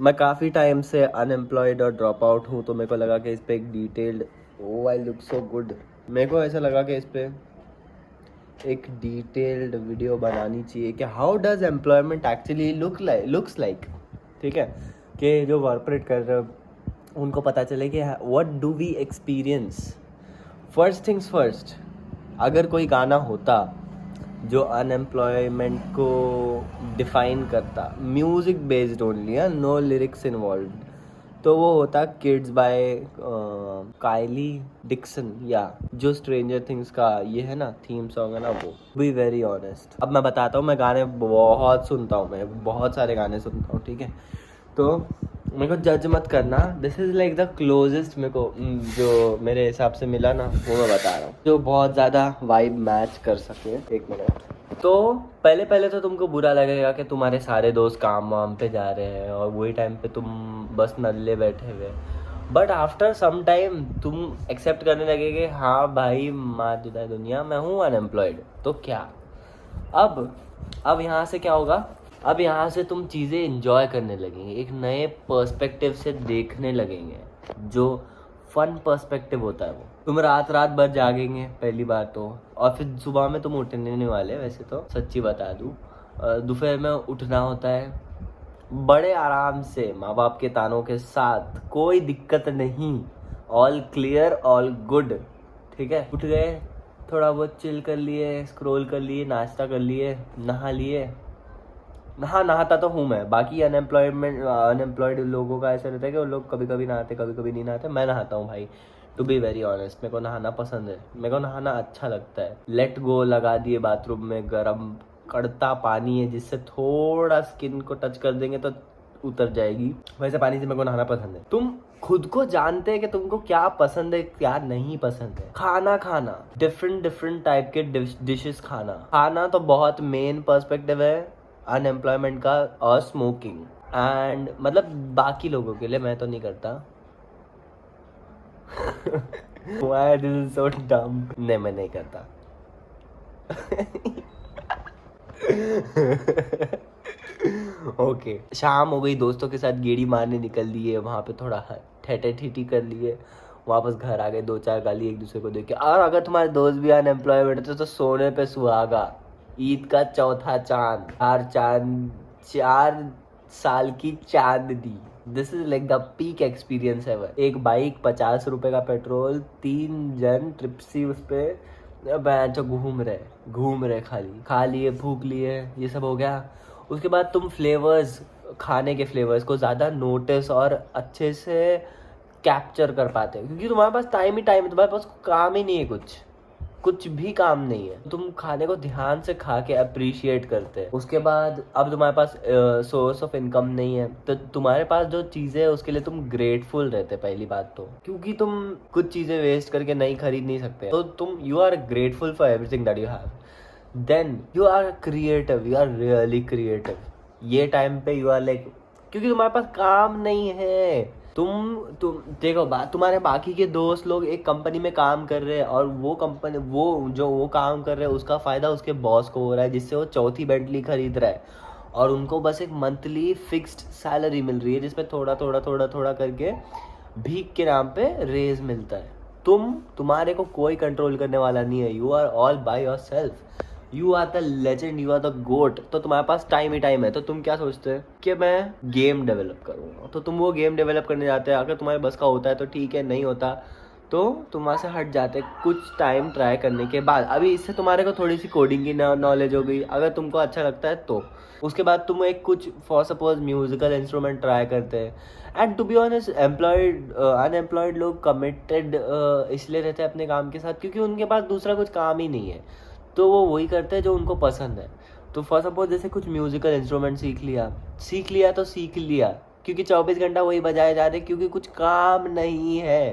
मैं काफ़ी टाइम से अनएम्प्लॉयड और ड्रॉप आउट हूँ, तो मेरे को लगा कि इस पे एक detailed, oh I look so good, मेरे को ऐसा लगा कि इस पे एक डिटेल्ड वीडियो बनानी चाहिए कि how does employment actually looks like. ठीक है, कि जो कॉर्पोरेट कर रहे हो उनको पता चले कि what do we experience. First things first, अगर कोई गाना होता जो अनएम्प्लॉयमेंट को डिफाइन करता, music based only, no lyrics involve, तो वो होता किड्स बाय काइली डिक्सन, या जो स्ट्रेंजर थिंग्स का ये है ना थीम सॉन्ग है ना, वो बी वेरी ऑनेस्ट। अब मैं बताता हूँ, मैं गाने बहुत सुनता हूँ, मैं बहुत सारे गाने सुनता हूँ, ठीक है, तो मेरे को जज मत करना। This is like the closest मेरे को जो मेरे हिसाब से मिला ना, वो मैं बता रहा हूँ, जो बहुत ज़्यादा वाइब मैच कर सके। एक मिनट। तो पहले तो तुमको बुरा लगेगा कि तुम्हारे सारे दोस्त काम वाम पे जा रहे हैं और वही टाइम पे तुम बस नल्ले बैठे हुए, बट आफ्टर सम टाइम तुम एक्सेप्ट करने लगे कि हाँ भाई, मार जुदा दुनिया, मैं हूँ अनएम्प्लॉयड, तो क्या अब यहाँ से क्या होगा, अब यहाँ से तुम चीज़ें इंजॉय करने लगेंगे, एक नए पर्सपेक्टिव से देखने लगेंगे, जो फन पर्सपेक्टिव होता है वो। तुम रात भर जागेंगे पहली बार तो, और फिर सुबह में तुम उठने नहीं वाले, वैसे तो सच्ची बता दूँ, दोपहर में उठना होता है बड़े आराम से, माँ बाप के तानों के साथ, कोई दिक्कत नहीं, ऑल क्लियर ऑल गुड, ठीक है। उठ गए, थोड़ा बहुत चिल कर लिए, स्क्रॉल कर लिए, नाश्ता कर लिए, नहा लिए। नहाता तो हूँ मैं, बाकी अनएम्प्लॉयड लोगों का ऐसा रहता है कि वो लोग कभी कभी नहाते, कभी कभी नहीं नहाते। मैं नहाता हूँ भाई, टू बी वेरी ऑनेस्ट, मेरे को नहाना पसंद है, मेरे को नहाना अच्छा लगता है। लेट गो लगा दिए बाथरूम में, गर्म कड़ता पानी है जिससे थोड़ा स्किन को टच कर देंगे तो उतर जाएगी, वैसे पानी से मेरे को नहाना पसंद है। तुम खुद को जानते हैं कि तुमको क्या पसंद है, क्या नहीं पसंद है। खाना डिफरेंट टाइप के डिशेस खाना तो बहुत मेन पर्सपेक्टिव है अनएम्प्लॉयमेंट का, और स्मोकिंग, एंड मतलब बाकी लोगों के लिए, मैं तो नहीं करता। Why this is so dumb? नहीं, मैं नहीं करता। ओके, शाम हो गई, दोस्तों के साथ गेड़ी मारने निकल लिए, वहाँ पे थोड़ा ठेठे ठीठी कर लिए, वापस घर आ गए, 2-4 गाली एक दूसरे को देख के। और अगर तुम्हारे दोस्त भी अनएम्प्लॉयमेंट तो सोने पे सुहागा, ईद का चौथा चांद, 4 साल की चांदनी। This is like the peak experience ever. एक बाइक, 50 रुपए का पेट्रोल, 3 जन ट्रिप्सी उस पे जो घूम रहे, खाली खा लिए, भूख लिए, ये सब हो गया। उसके बाद तुम फ्लेवर्स, खाने के फ्लेवर्स को ज़्यादा नोटिस और अच्छे से कैप्चर कर पाते हो, क्योंकि तुम्हारे पास टाइम है, तुम्हारे पास काम ही नहीं है, कुछ भी काम नहीं है, तुम खाने को ध्यान से खा के अप्रिशिएट करते हैं। उसके बाद अब तुम्हारे पास सोर्स ऑफ इनकम नहीं है, तो तुम्हारे पास जो चीज़ें है उसके लिए तुम ग्रेटफुल रहते, पहली बात तो, क्योंकि तुम कुछ चीज़ें वेस्ट करके नहीं खरीद नहीं सकते, तो तुम you are grateful for everything that you have. Then you are creative, you are really creative. ये टाइम पे यू आर लाइक, क्योंकि तुम्हारे पास काम नहीं है, तुम देखो, तुम्हारे बाकी के दोस्त लोग एक कंपनी में काम कर रहे हैं, और वो कंपनी, वो काम कर रहे हैं, उसका फ़ायदा उसके बॉस को हो रहा है, जिससे वो चौथी बेंटली खरीद रहा है, और उनको बस एक मंथली फिक्स्ड सैलरी मिल रही है, जिसमें थोड़ा करके भीख के नाम पे रेज मिलता है। तुम्हारे को कोई कंट्रोल करने वाला नहीं है, you are all by yourself, you are the legend, you are the goat. तो तुम्हारे पास टाइम है, तो तुम क्या सोचते हैं कि मैं गेम डेवलप करूँगा, तो तुम वो गेम डेवलप करने जाते हैं। अगर तुम्हारे बस का होता है तो ठीक है, नहीं होता तो तुम वहाँ से हट जाते कुछ टाइम ट्राई करने के बाद। अभी इससे तुम्हारे को थोड़ी सी कोडिंग की नॉलेज हो गई, अगर तुमको अच्छा लगता है तो उसके बाद तुम एक कुछ for suppose musical instrument try करते हैं। And to be honest, unemployed लोग कमिटेड इसलिए रहते हैं अपने काम के साथ, क्योंकि उनके पास दूसरा कुछ काम ही नहीं है, तो वो वही करते हैं जो उनको पसंद है। तो फॉर सपोज जैसे कुछ म्यूजिकल इंस्ट्रूमेंट सीख लिया, क्योंकि 24 घंटा वही बजाए जा रहे, क्योंकि कुछ काम नहीं है।